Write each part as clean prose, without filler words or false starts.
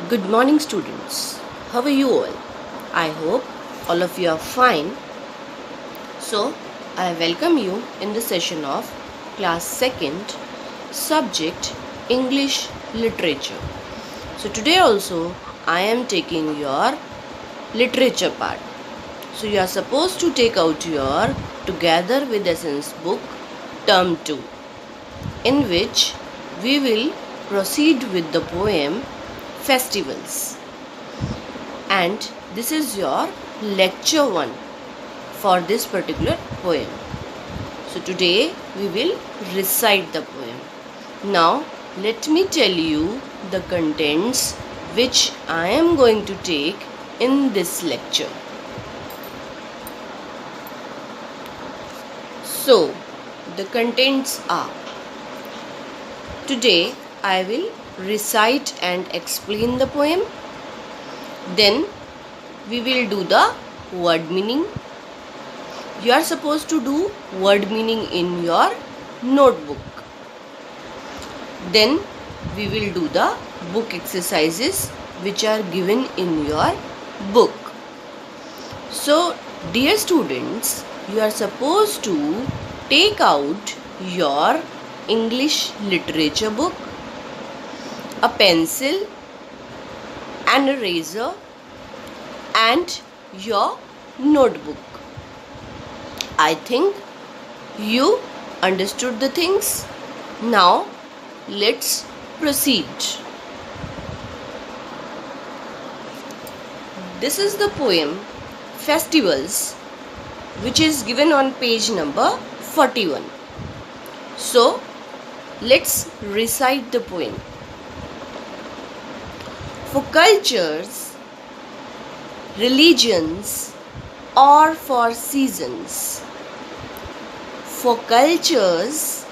Good morning, students. How are you all? I hope all of you are fine. So, I welcome you in the session of class 2nd, subject English Literature. So, today also I am taking your literature part. So, you are supposed to take out your Together with Essence book, term 2, in which we will proceed with the poem Festivals. And this is your lecture 1 for this particular poem. So today we will recite the poem. Now let me tell you the contents which I am going to take in this lecture. So the contents are: today I will recite and explain the poem. Then we will do the word meaning. You are supposed to do word meaning in your notebook. Then we will do the book exercises which are given in your book. So, dear students, you are supposed to take out your English literature book, a pencil, an eraser, and your notebook. I think you understood the things. Now let's proceed. This is the poem Festivals, which is given on page number 41. So let's recite the poem. For cultures, religions, or for seasons. For cultures,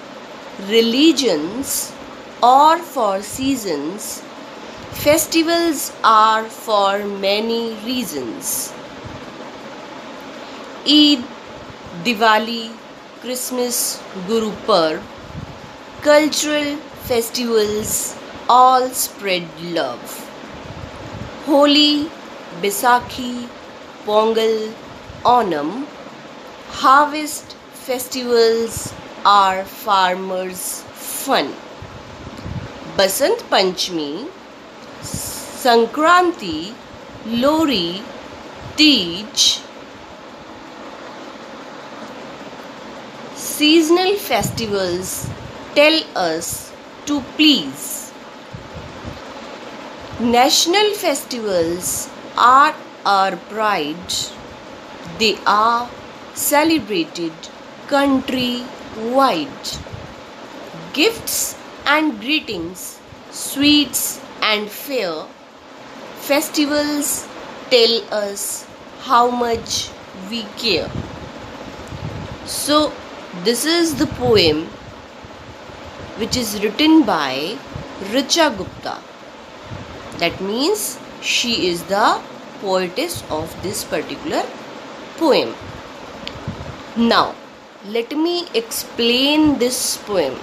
religions, or for seasons, festivals are for many reasons. Eid, Diwali, Christmas, Guru Parv, cultural festivals all spread love. Holi, Baisakhi, Pongal, Onam, harvest festivals are farmers' fun. Basant Panchami, Sankranti, Lohri, Tej, seasonal festivals tell us to please. National festivals are our pride. They are celebrated country-wide. Gifts and greetings, sweets and fare, festivals tell us how much we care. So, this is the poem which is written by Richa Gupta. That means she is the poetess of this particular poem. Now, let me explain this poem.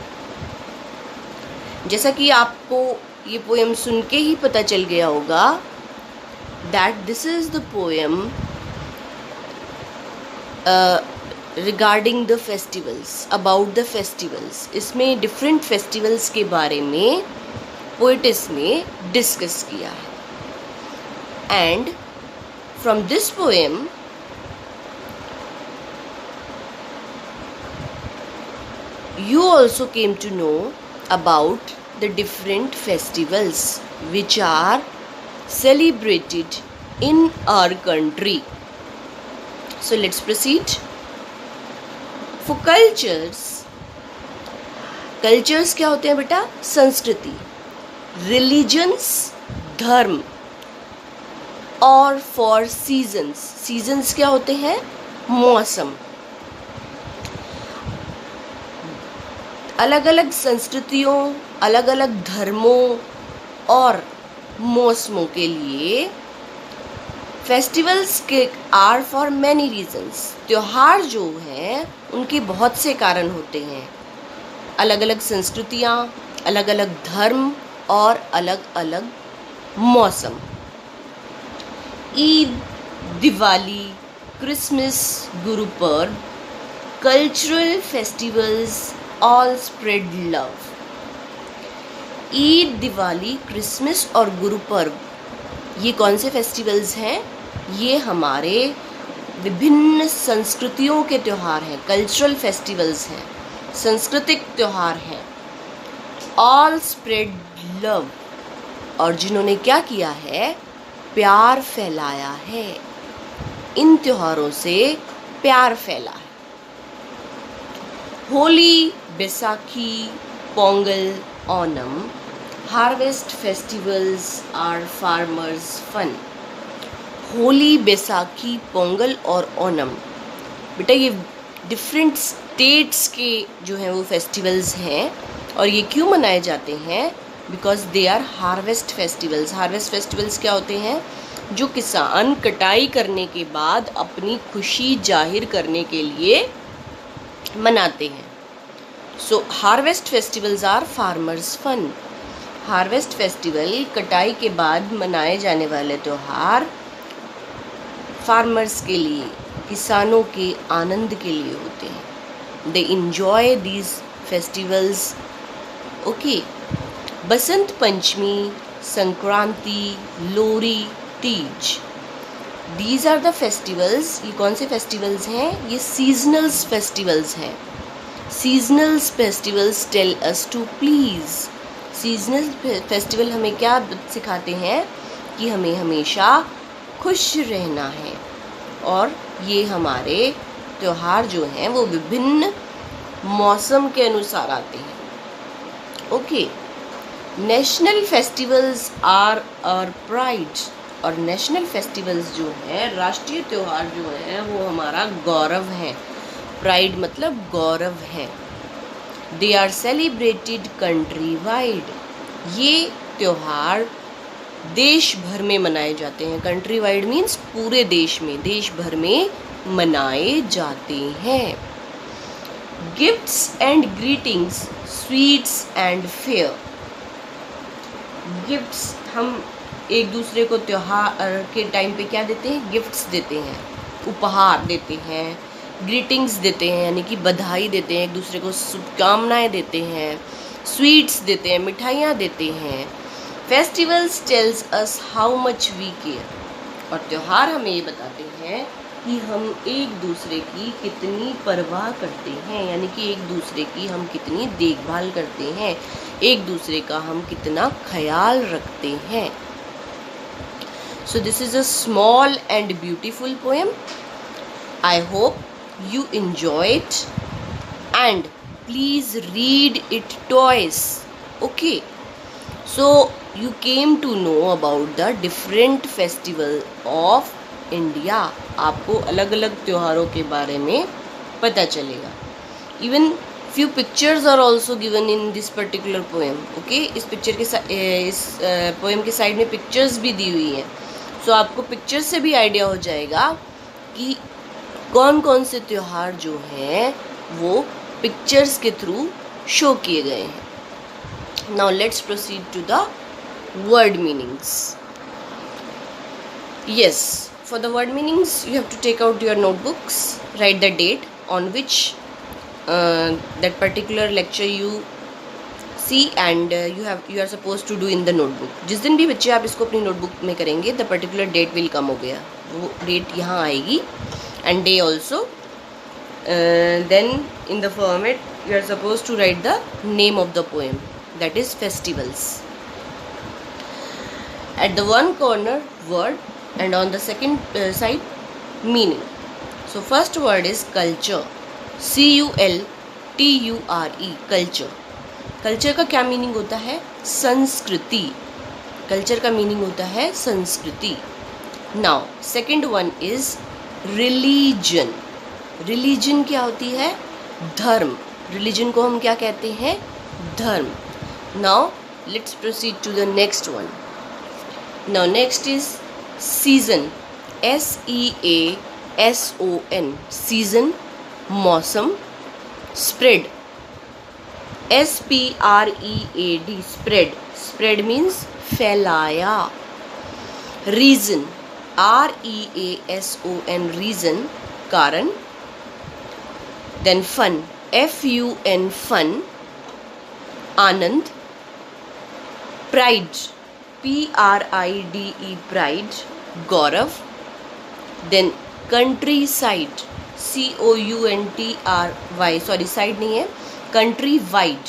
जैसा कि आपको ये poem सुन के ही पता चल गया होगा that this is the poem regarding the festivals, about the festivals. इसमें different festivals के बारे में पोएटिस ने डिस्कस किया है. And from this poem, you also came to know about the different festivals which are celebrated in our country. So let's proceed. For cultures, cultures क्या होते हैं बेटा? संस्कृति. Religions, धर्म. और for seasons, seasons क्या होते हैं? मौसम. अलग अलग संस्कृतियों, अलग अलग धर्मों और मौसमों के लिए फेस्टिवल्स के आर फॉर मैनी रीजंस. त्यौहार जो हैं उनके बहुत से कारण होते हैं. अलग अलग संस्कृतियाँ, अलग अलग धर्म और अलग अलग मौसम। Eid, Diwali, Christmas, Gurpurab, cultural festivals all spread love. Eid, Diwali, Christmas और गुरुपर्व ये कौन से फेस्टिवल्स हैं? ये हमारे विभिन्न संस्कृतियों के त्यौहार हैं, कल्चरल फेस्टिवल्स हैं, सांस्कृतिक त्यौहार हैं। ऑल स्प्रेड लव, और जिन्होंने क्या किया है? प्यार फैलाया है। इन त्योहारों से प्यार फैला है। Holi, Baisakhi, Pongal, Onam, harvest festivals are farmers fun. Holi, Baisakhi, Pongal और ओणम, बेटा ये डिफरेंट स्टेट्स के जो हैं वो फेस्टिवल्स हैं, और ये क्यों मनाए जाते हैं? Because they are harvest festivals. Harvest festivals क्या होते हैं? जो किसान कटाई करने के बाद अपनी खुशी जाहिर करने के लिए मनाते हैं। So harvest festivals are farmers fun. Harvest festival, कटाई के बाद मनाए जाने वाले त्यौहार फार्मर्स के लिए, किसानों के आनंद के लिए होते हैं। They enjoy these festivals. Okay. Basant Panchami, Sankranti, Lohri, Teej, these are the festivals. ये कौन से फेस्टिवल्स हैं? ये सीजनल्स फेस्टिवल्स हैं। Seasonals festivals tell us too please. Seasonal festival हमें क्या सिखाते हैं? कि हमें हमेशा खुश रहना है, और ये हमारे त्यौहार जो हैं वो विभिन्न मौसम के अनुसार आते हैं। Okay. National festivals are our pride, और नेशनल फेस्टिवल्स जो है, राष्ट्रीय त्यौहार जो है वो हमारा गौरव है। प्राइड मतलब गौरव है। They are celebrated countrywide. ये त्यौहार देश भर में मनाए जाते हैं। कंट्री वाइड मीन्स पूरे देश में, देश भर में मनाए जाते हैं। Gifts and greetings, sweets and fair. Gifts, हम एक दूसरे को त्यौहार के टाइम पे क्या देते हैं? गिफ्ट्स देते हैं, उपहार देते हैं। ग्रीटिंग्स देते हैं, यानी कि बधाई देते हैं, एक दूसरे को शुभकामनाएं देते हैं। स्वीट्स देते हैं, मिठाइयाँ देते हैं। Festivals tells us how much we care, और त्यौहार हमें ये बताते हैं कि हम एक दूसरे की कितनी परवाह करते हैं, यानी कि एक दूसरे की हम कितनी देखभाल करते हैं, एक दूसरे का हम कितना ख्याल रखते हैं। So this is a small and beautiful poem. I hope you enjoy it, and please read it twice. Okay. So you came to know about the different festival of India. आपको अलग अलग त्योहारों के बारे में पता चलेगा. Even few pictures are also given in this particular poem. Okay. इस पिक्चर के इस पोएम के साइड में पिक्चर्स भी दी हुई हैं. सो आपको पिक्चर से भी आइडिया हो जाएगा कि कौन कौन से त्यौहार जो हैं वो पिक्चर्स के थ्रू शो किए गए हैं. Now let's proceed to the word meanings. Yes, for the word meanings you have to take out your notebooks, write the date on which that particular lecture you see and you are suppose to do in the notebook. जिस दिन भी बच्चे आप इसको अपनी notebook में करेंगे, the particular date will come. हो गया, वो डेट यहाँ आएगी, and day also. Then in the format you are suppose to write the name of the poem, that is festivals. At the one corner word and on the second side meaning. So first word is culture, CULTURE, culture. Culture का क्या meaning होता है? संस्कृति. Culture का meaning होता है संस्कृति. Now second one is religion. Religion क्या होती है? धर्म. रिलीजन को हम क्या कहते हैं? धर्म. Now let's proceed to the next one. Now next is season, SEASON, season, मौसम. Spread, SPREAD, spread. Spread means फैलाया. रीजन, REASON, रीजन, कारण. देन फन, FUN, फन, आनंद. प्राइड, PRIDE, प्राइड, गौरव. Then country side, COUNTRY, sorry side नहीं है, country wide,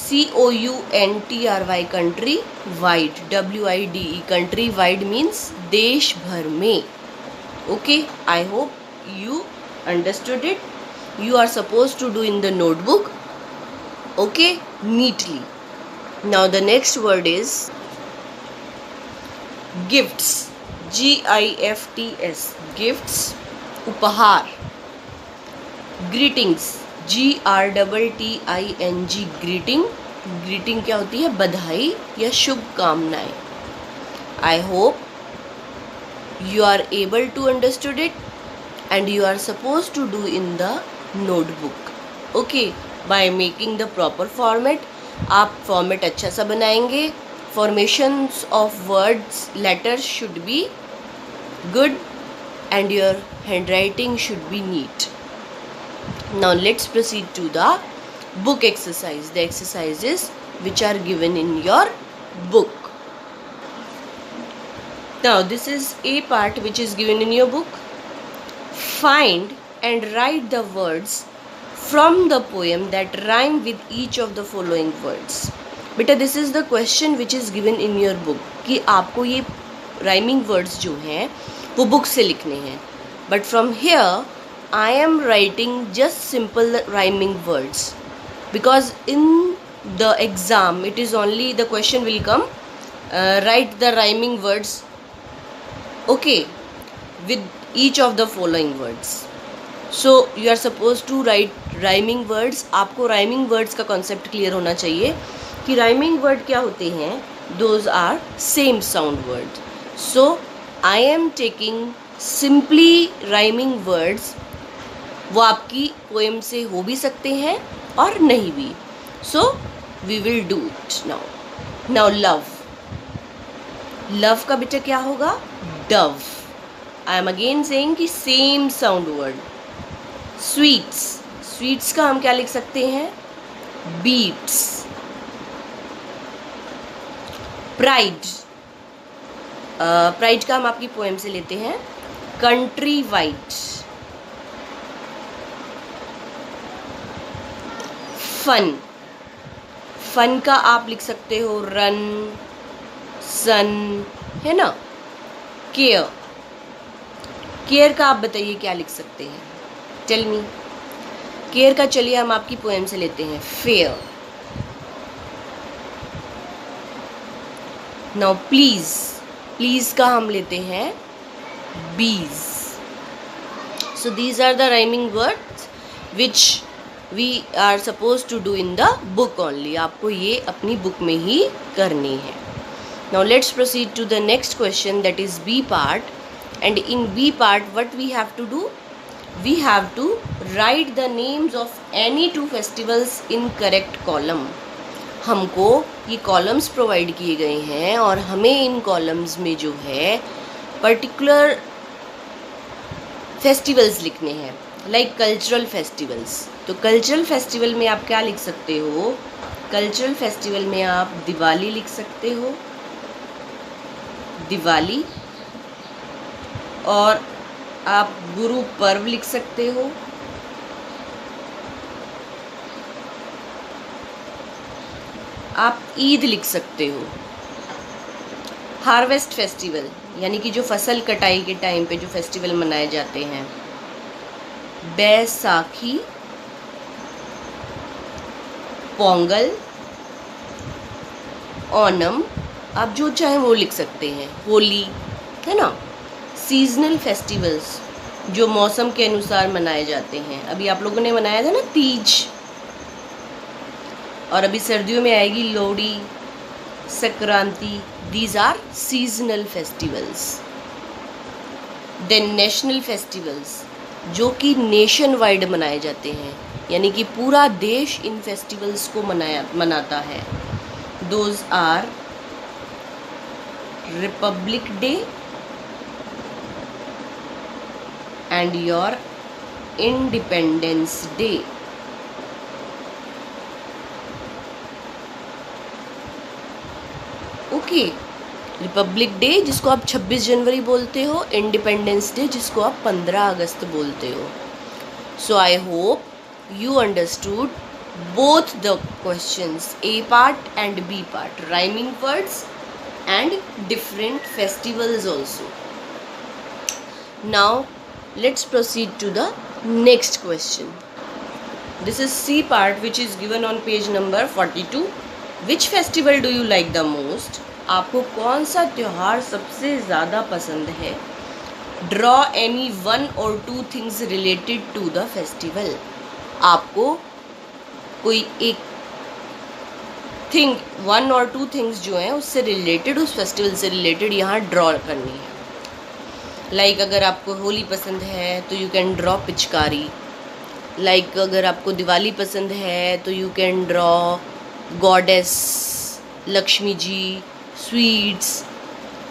COUNTRY, country wide, WIDE, country wide means देश भर में. Okay, I hope you understood it. You are supposed to do in the notebook, okay, neatly. Now the next word is gifts, GIFTS, gifts, उपहार. greetings, GRTTING, greeting. greeting क्या होती है? बधाई या शुभकामनाएं. I hope you are able to understood it and you are supposed to do in the notebook, okay, by making the proper format. आप format अच्छा सा बनाएंगे. formations of words, letters should be good and your handwriting should be neat. Now let's proceed to the book exercise, the exercises which are given in your book. Now this is a part which is given in your book. Find and write the words from the poem that rhyme with each of the following words. बेटा this is the question which is given in your book कि आपको ये rhyming words जो हैं वो book से लिखने हैं. But from here I am writing just simple rhyming words because in the exam it is only the question will come, write the rhyming words, okay, with each of the following words. So you are supposed to write rhyming words. आपको rhyming words का concept clear होना चाहिए कि rhyming word क्या होते हैं. Those are same sound words. So I am taking simply rhyming words. वो आपकी poem से हो भी सकते हैं और नहीं भी. So we will do it now. Now love. love का बेटा क्या होगा? dove. I am again saying कि same sound word. sweets, sweets का हम क्या लिख सकते हैं? beats. pride, pride का हम आपकी पोएम से लेते हैं country wide. fun, fun का आप लिख सकते हो run, sun, है ना. care, care का आप बताइए क्या लिख सकते हैं? Tell me. केयर का चलिए हम आपकी पोएम से लेते हैं फेयर. नाउ प्लीज, प्लीज का हम लेते हैं बीज. So these are the rhyming words which we are suppose to do in the book only. आपको ये अपनी बुक में ही करनी है. Now let's proceed to the next question that is B part. And in B part what we have to do? We have to write the names of any two festivals in correct column. हमको ये columns provide किए गए हैं और हमें इन columns में जो है पर्टिकुलर फेस्टिवल्स लिखने हैं, लाइक कल्चरल फेस्टिवल्स. तो कल्चरल फेस्टिवल में आप क्या लिख सकते हो? कल्चरल फेस्टिवल में आप दिवाली लिख सकते हो, दिवाली. और आप गुरु पर्व लिख सकते हो, आप ईद लिख सकते हो. हार्वेस्ट फेस्टिवल यानी कि जो फसल कटाई के टाइम पे जो फेस्टिवल मनाए जाते हैं, बैसाखी, पोंगल, ओणम, आप जो चाहें वो लिख सकते हैं, होली, है ना. सीजनल फेस्टिवल्स जो मौसम के अनुसार मनाए जाते हैं. अभी आप लोगों ने मनाया था ना तीज, और अभी सर्दियों में आएगी Lohri, Sankranti. These are seasonal festivals. Then national festivals जो कि नेशन वाइड मनाए जाते हैं, यानी कि पूरा देश इन फेस्टिवल्स को मनाता है. Those are Republic Day and your Independence Day. Okay, Republic Day जिसको आप 26 जनवरी बोलते हो, इंडिपेंडेंस डे जिसको आप 15 अगस्त बोलते हो. So I hope you understood both the questions, A part and B part, rhyming words and different festivals also. Now let's proceed to the next question. This is C part, which is given on page number 42. Which festival do you like the most? आपको कौन सा त्योहार सबसे ज़्यादा पसंद है? Draw any one or two things related to the festival. आपको कोई एक थिंग, वन और टू थिंग्स जो हैं उससे रिलेटेड, उस फेस्टिवल से रिलेटेड यहाँ ड्रॉ करनी है. लाइक अगर आपको होली पसंद है तो you can draw pichkari. Like अगर आपको दिवाली पसंद है तो you can draw goddess, Lakshmi ji, sweets.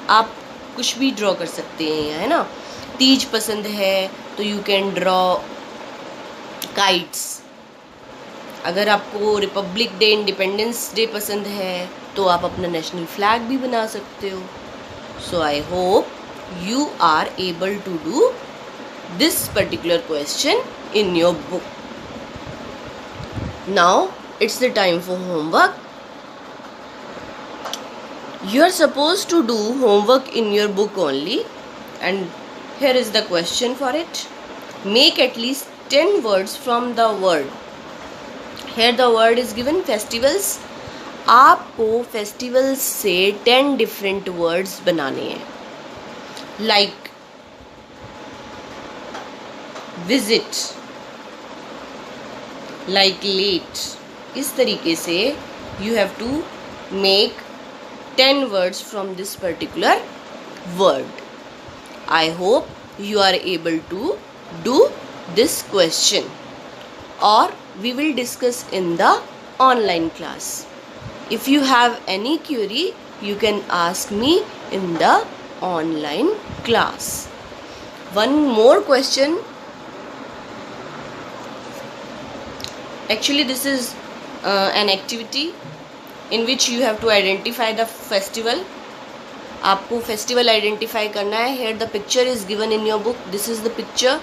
आप कुछ भी ड्रॉ कर सकते हैं, है ना. तीज पसंद है तो यू कैन ड्रॉ काइट्स. अगर आपको रिपब्लिक डे, इंडिपेंडेंस डे पसंद है तो आप अपना नेशनल फ्लैग भी बना सकते हो. So I hope you are able to do this particular question in your book. Now it's the time for homework. You are supposed to do homework in your book only, and here is the question for it. Make at least 10 words from the word. Here the word is given festivals. आपको festivals से 10 different words बनाने हैं. Like visit, like late. इस तरीके से you have to make 10 words from this particular word. I hope you are able to do this question, or we will discuss in the online class. If you have any query, you can ask me in the online class. One more question. Actually, this is an activity in which you have to identify the festival. आपको festival identify करना है. Here the picture is given in your book. This is the picture.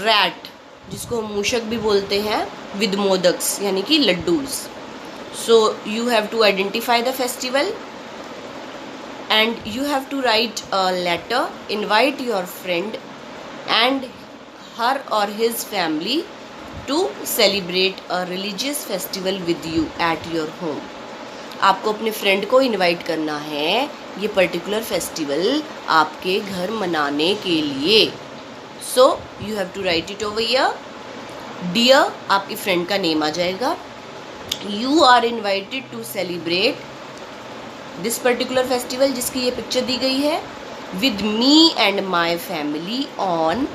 Rat, जिसको हम मूषक भी बोलते हैं, with modaks यानी कि laddus. So you have to identify the festival and you have to write a letter, invite your friend and her or his family to celebrate a religious festival with you at your home. आपको अपने friend को invite करना है ये particular festival आपके घर मनाने के लिए. So you have to write it over here. Dear, आपकी फ्रेंड का नेम आ जाएगा. You are invited to celebrate this particular festival जिसकी ये पिक्चर दी गई है, with me and my family on.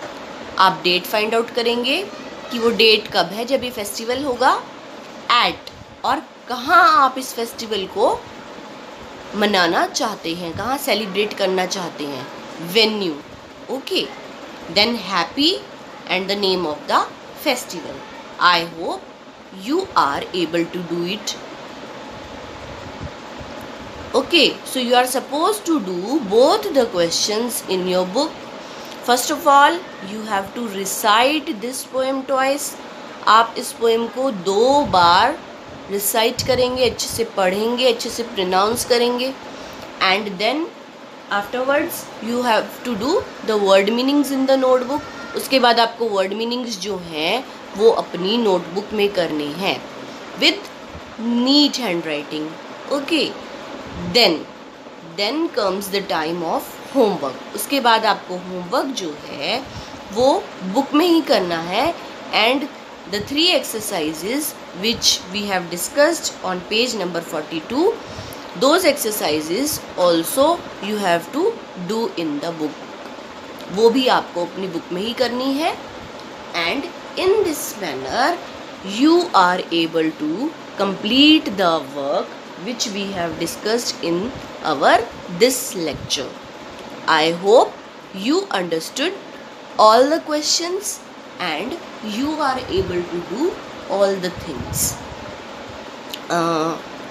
आप डेट फाइंड आउट करेंगे कि वो डेट कब है जब ये फेस्टिवल होगा. एट, और कहाँ आप इस फेस्टिवल को मनाना चाहते हैं, कहाँ सेलिब्रेट करना चाहते हैं. Venue. Okay, then happy and the name of the festival. I hope you are able to do it. Okay, so you are suppose to do both the questions in your book. First of all you have to recite this poem twice. आप इस poem को 2 बार recite करेंगे, अच्छे से पढ़ेंगे, अच्छे से pronounce करेंगे. And then afterwards you have to do the word meanings in the notebook. उसके बाद आपको वर्ड मीनिंग्स जो हैं वो अपनी नोटबुक में करने हैं with neat handwriting. Okay, then comes the time of homework. उसके बाद आपको होमवर्क जो है वो बुक में ही करना है. And the 3 exercises which we have discussed on page number 42, those exercises also you have to do in the book. वो भी आपको अपनी बुक में ही करनी है. And in this manner you are able to complete the work which we have discussed in our this lecture. I hope you understood all the questions and you are able to do all the things.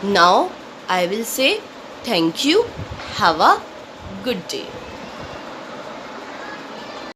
Now I will say thank you. Have a good day.